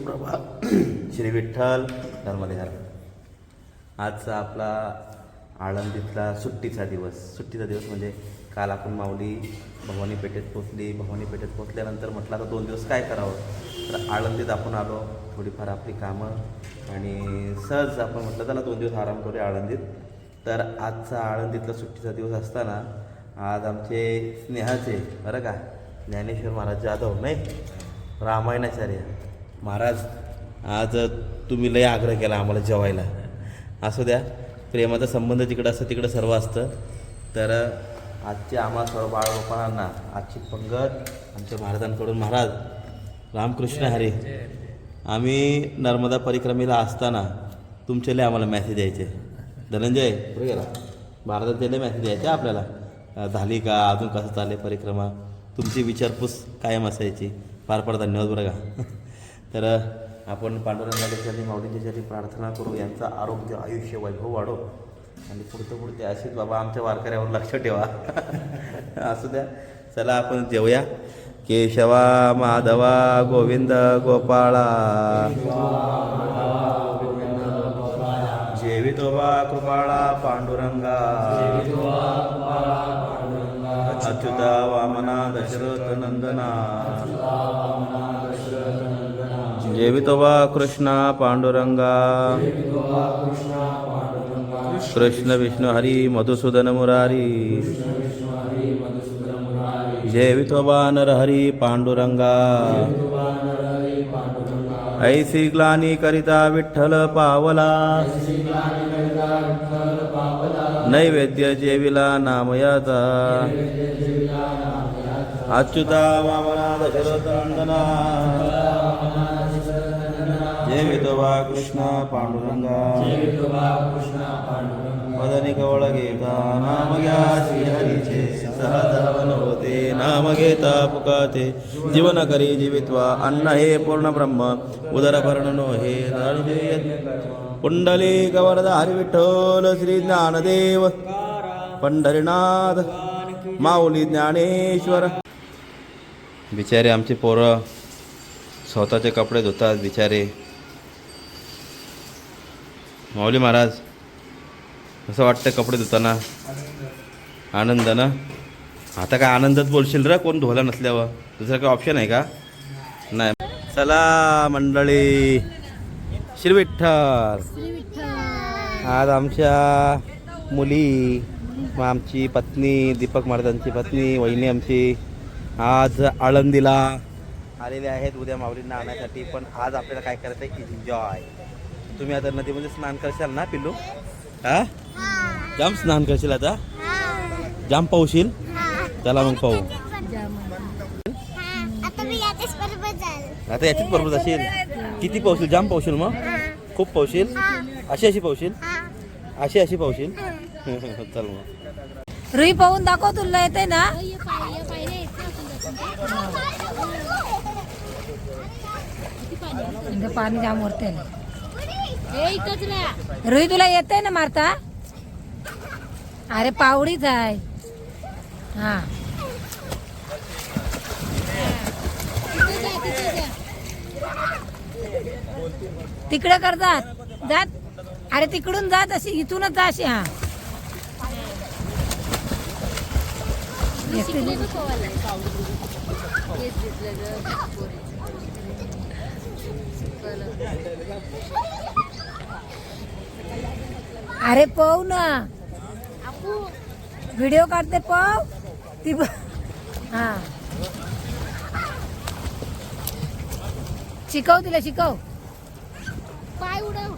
सुप्रभा श्री विठ्ठल धर्मदेहार. आजचा आपला आळंदीतला सुट्टीचा दिवस म्हणजे काल आपण माऊली भवानी पेठेत पोचली. भवानी पेठेत पोचल्यानंतर म्हटलं आता 2 दिवस काय करावं, तर आळंदीत आपण आलो. थोडीफार आपली कामं आणि सहज आपण म्हटलं चला 2 दिवस आराम करूया आळंदीत. तर आजचा आळंदीतला सुट्टीचा दिवस असताना आज आमचे स्नेहाचे बरं का ज्ञानेश्वर महाराज जाधव नाही रामायणाचार्य महाराज, आज तुम्ही लय आग्रह केला आम्हाला जेवायला. असू द्या, प्रेमाचा संबंध जिकडं असतं तिकडं सर्व असतं. तर आजचे आम्हा सर्व बाळगोपाळांना आजची पंगत आमच्या महाराजांकडून, महाराज रामकृष्ण हरी, आम्ही नर्मदा परिक्रमेला असताना तुमच्याला आम्हाला मॅसेज यायचे. धनंजय पुढे गेला, महाराजांच्याला मॅसेज यायचे आपल्याला, झाली का, अजून कसं चालले परिक्रमा, तुमची विचारपूस कायम असायची. फार फार धन्यवाद बरं का. तर आपण पांडुरंगाच्या माऊलींच्या प्रार्थना करू, यांचं आरोग्य आयुष्य वैभव वाढो आणि पुढते असेच बाबा आमच्या वारकऱ्यावर लक्ष ठेवा. असू द्या, चला आपण जेवूया. केशवा माधवा गोविंद गोपाळा, जेवितोबा कृपाळा पांडुरंगा, अच्युता वामना दशरथ नंदना, जेवितोबा कृष्णा पांडुरंगा, कृष्ण विष्णू हरी मधुसूदन मुरारी, जेवितोबा नरहरी पांडुरंगा, ऐसी ग्लानी करिता विठ्ठल पावला, नैवेद्य जेविला नामयाचा, अच्युता वामना दशरथ नंदना, जेवितोबा कृष्ण पांडुरंगा, वदनी कवळ घेता नाम घ्या श्रीहरीचे, सहज होते नाम घेता पुकाते, जीवन करी जीवित्वा अन्न हे पूर्ण ब्रह्म, उदर भरण हे पुंडली कवरधारी विठ्ठल श्री ज्ञानदेव पंढरीनाथ माऊली ज्ञानेश्वर. बिचारे आमचे पोरं स्वतःचे कपडे धुतात बिचारे. माऊली महाराज असं वाटतं कपडे धुताना आनंद ना. आता काय आनंदात बोलशील रे, कोण धुवायला नसल्यावर, दुसरं काय ऑप्शन आहे का नाही. चला मंडळी, श्री विठ्ठल. आज आमच्या मुली, आमची पत्नी दीपक महाराजांची पत्नी वहिनी आमची आज आळंदीला आलेले आहेत उद्या माऊलींना आणण्यासाठी. पण आज आपल्याला काय करायचं आहे, एन्जॉय. तुम्ही आता नदीमध्ये स्नान करशाल ना पिल्लू? हा, जाम स्नान करशील आता, जाम पावशील. चला मग पाहू. आता याच्याच बरोबर जाशील. किती पावशील? जाम पावशील, मग खूप पावशील. अशी पावशील, अशी पावशील. चल मग रुई पाहून दाखव, तुला येते ना. पाणी जाम वरते. रुई तुला येते ना मारता? अरे पावडीच आहे. हा तिकडे करतात जात. अरे तिकडून जात, अशी इथूनच जा अशी. हा अरे पाहू ना, व्हिडिओ काढते पाव ती. हा शिकव, तिला शिकव. पाय उडव.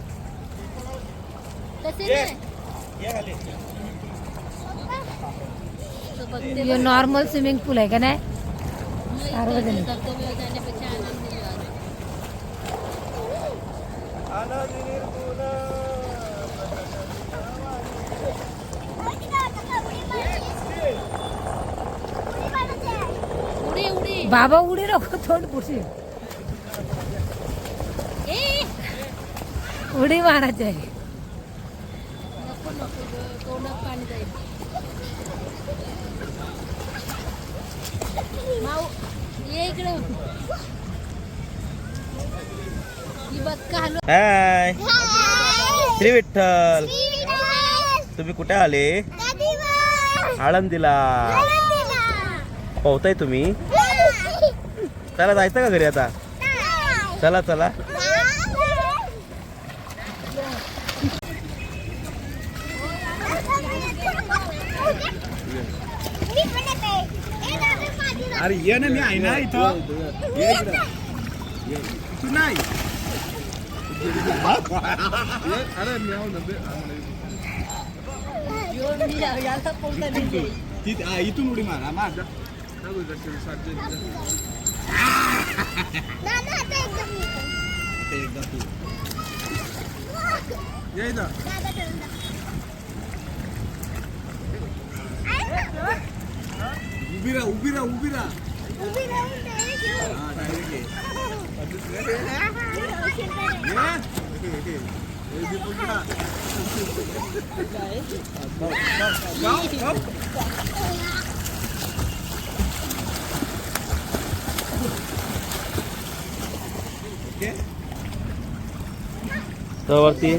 नॉर्मल स्विमिंग पूल आहे का नाही? सार्वजनिक. बाबा उडी नको, थोड पुढे उडी मारायची आहे. पाणी जाईल. ये इकडे. ही बघ कालू हाय श्री विठ्ठल, तुम्ही कुठे आले? आळंदीला. पोहताय तुम्ही? चला जायचं का घरी आता? चला चला. अरे ये ना, मी आहे ना इथं. ये इकडं. ये. तू नाही. अरे मी आहो ना. इथून उडी मारा माझा. एकदा तू ये इथं. उभी राहा, उभी राहा, उभी राहा. हा, डायरेक्ट ये. तो वरती.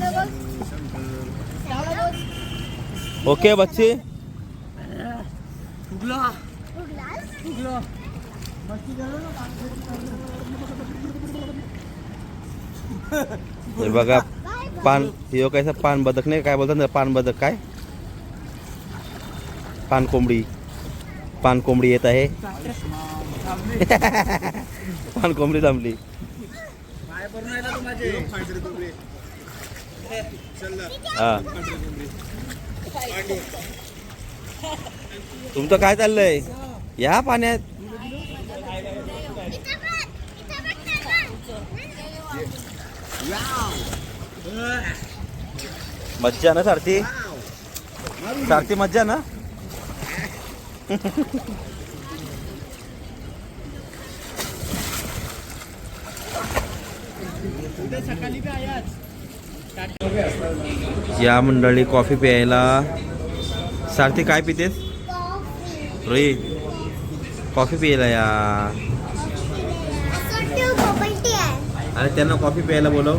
ओके बच्चे. हे बघा पान, हे काय पान बदक नाही, काय बोलतात ना, पान बदक काय, पान कोंबडी. पान कोंबडी येत आहे. पान कोंबडी थांबली. हा तुमचं काय चाललंय या पाण्यात? मज्जा ना सारथी, सारथी मज्जा ना. या मंडळी कॉफी प्यायला. सारथी काय पितेस? रोही कॉफी प्यायला या. अरे त्यांना कॉफी प्यायला बोलव.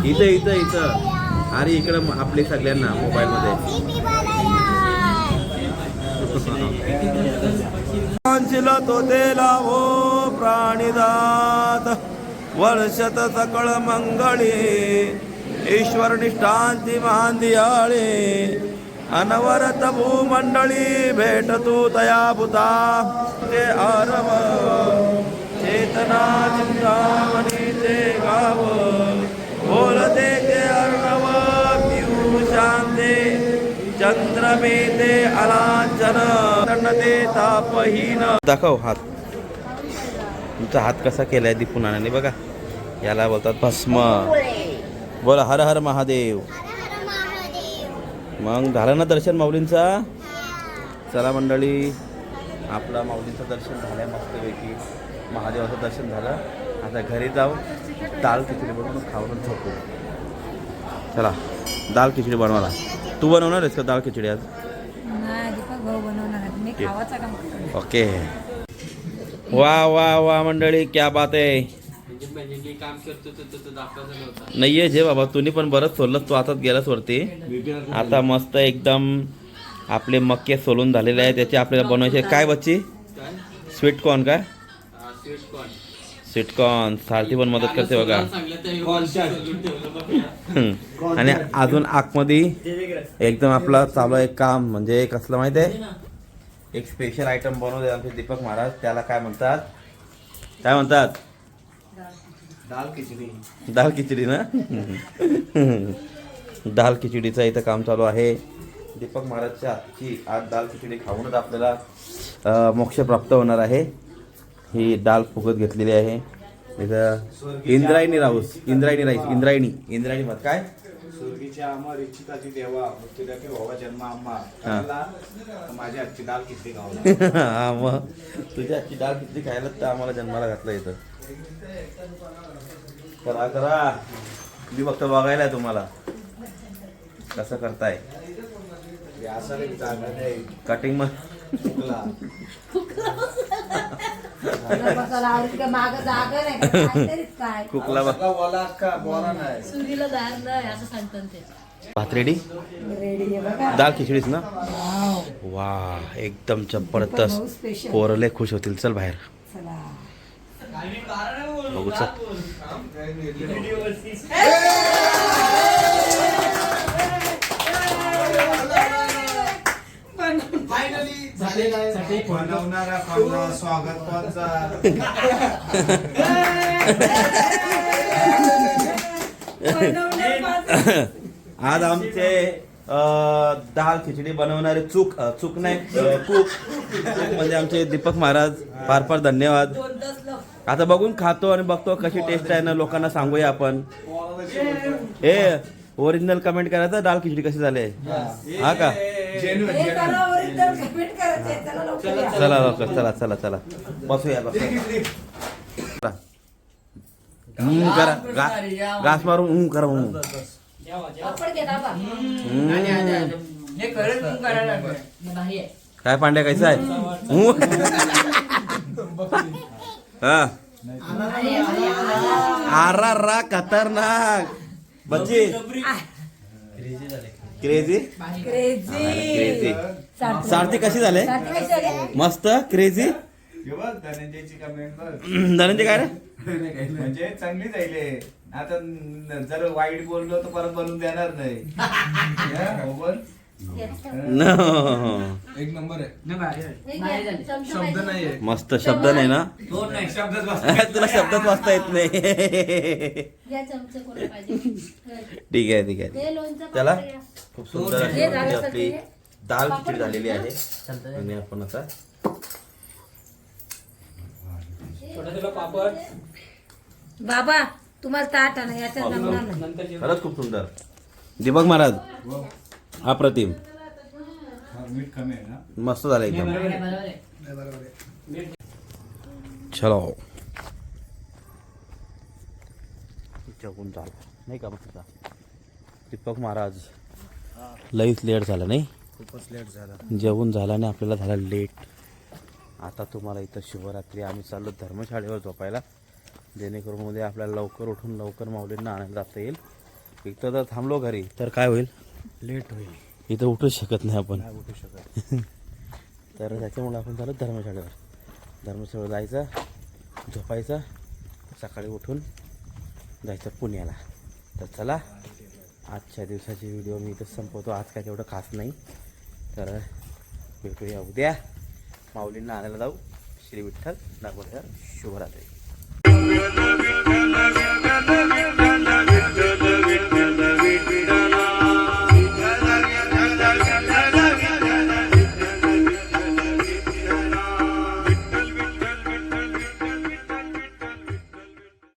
इथं इथं इथं. अरे इकडं आपले सगळ्यांना मोबाईल मध्ये. तो देला हो प्राणीदात वर्षत सकळ मंगळी ईश्वर निष्ठांती मांदियाळे अनवरत भूमंडळी भेट तू तया भूता ते आरव चेतना चिंतामणी ते गाव बोलते ते अर्णव पिऊ शांते चंद्रमे ते अलांचन ते तापहीन. दाखव हात, तुमचा हात कसा केलाय दीपुनाने बघा. याला बोलतात भस्म. बोला हर हर महादेव. मग झालं ना दर्शन माऊलींचा? चला मंडळी, आपला माऊलींचं दर्शन झालंय मस्तपैकी. महादेवाचं दर्शन झालं. आता घरी जाऊ दाल खिचडी बनवून खाऊन झोपू. चला दाल खिचडी बनवायला. तू बनवणार आहेस का दाल खिचडी आज? नाही, दीपक भाऊ बनवणार आहे. मी खावाचा काम करतो. ओके. वा वा वा मंडळी, क्या बात आहे. नाहीये जे बाबा, तुम्ही पण बरंच सोडलं. तू आताच गेलास वरती. आता मस्त एकदम आपले मक्के सोलून झालेले आहे. त्याचे आपल्याला बनवायचे काय बच्ची? स्वीटकॉर्न काय? स्वीटकॉर्न. सारथी पण मदत करते बघा. आणि अजून आतमध्ये एकदम आपला चालू आहे काम. म्हणजे कसलं माहित आहे, एक स्पेशल आयटम बनवले आमचे दीपक महाराज. त्याला काय म्हणतात? काय म्हणतात? दाल खिचडी. दाल खिचडी ना. दाल खिचडीचं इथं काम चालू आहे. दीपक महाराजच्या हातची आज दाल खिचडी खाऊनच आपल्याला मोक्ष प्राप्त होणार आहे. ही डाल फुगत घेतलेली आहे. इथं इंद्रायणी राऊस, इंद्रायणी राईस, इंद्रायणी मत काय? स्वर्गीच्या अमर इच्छिताची देवा मृत्यूदाते भावा जन्म आम्हा माझ्या हातची दाल खिचडी खावला. हा मग तुझ्या हातची दाल खिचडी खायला तर आम्हाला जन्माला घातलं इथं. करा करा. मी फक्त बघायला आहे तुम्हाला कसं करताय. असं चांगलं नाही कटिंग मग चुकला. तुला बसायला आवडते का? मागं जागा नाही का? काहीतरीच काय कुकला बघ. बोला का बोला नाही सुरीला दार नाही असं सांगतात ते. भात रेडी. रेडी आहे बघा. दाल खिचडीच ना. वाव. वा एकदम जबरदस्त. स्पेशल. पोरले खुश होतील. चल बाहेर चला. बघू चल. बनवणारा कोणता, स्वागत कोणचा. आज आमचे दाल खिचडी बनवणारे चूक नाही कूक म्हणजे आमचे दीपक महाराज फार फार धन्यवाद. आता बघून खातो आणि बघतो कशी टेस्ट आहे ना लोकांना सांगूया आपण. ए ओरिजिनल कमेंट करायचं दाल खिचडी कशी झाली हा का. हे करा, original comment करायचे. चला लवकर या. चला लवकर चला चला चला बसूया बसूया. करा घास मारून करा पापड घे दाबा. बाहेर. काय पांड्या कैसा आहे हा आरा रा खतरनाक बच्ची क्रेझी क्रेझी. सारथी कशी झाले सारथी कशी झाली? मस्त क्रेझी. हे बघ धनंजयची कमेंट बघ. धनंजय काय रे म्हणजे चांगली जाईल. आता जर वाईट बोललो तर परत बनवून देणार नाही. हो बोल. न एक नंबर आहे. हे घ्या, चमचा शब्द पाहिजे. नाहीये. मस्त शब्द नाही ना दोन नाही शब्दच बसतात. तुला शब्दात वाचता येत नाही. घ्या चमचे कोण पाहिजे. ठीक आहे ठीक आहे ते लोणचं चला पापड घ्या. खूप सुंदर अशी हे झालं आपली सगळे? दाल खिचडी झालेली आहे आणि आपण आता बाबा तुम्हाला ताट आणा याच्यात जमणार नाही. खरंच खूप सुंदर. दीपक महाराज अप्रतिम मीठ कमी आहे ना. मस्त झालं एकदम. चलो जेवून झालं नाही का मस्त. दीपक महाराज लईच लेट झालं नाही. खूपच लेट झाला. जेवून झालं आणि आपल्याला झाला लेट. आता तुम्हाला इथं शिवरात्री आम्ही चाललो धर्मशाळेवर झोपायला जेणेकरून मध्ये आपल्याला लवकर उठून लवकर माऊलींना आणायला जाता येईल. इथं जर थांबलो घरी तर काय होईल लेट होईल. इथं उठूच शकत नाही आपण. नाही उठू शकत. तर त्याच्यामुळे आपण चालू धर्मशाळेवर. धर्मशाळेवर जायचं झोपायचं सकाळी उठून जायचं पुण्याला. तर चला आजच्या दिवसाची व्हिडिओ मी इथं संपवतो. आज काय तेवढं खास नाही तर भेटूया उद्या. माऊलींना आणायला जाऊ. श्री विठ्ठल नागोडकर शुभरात्री.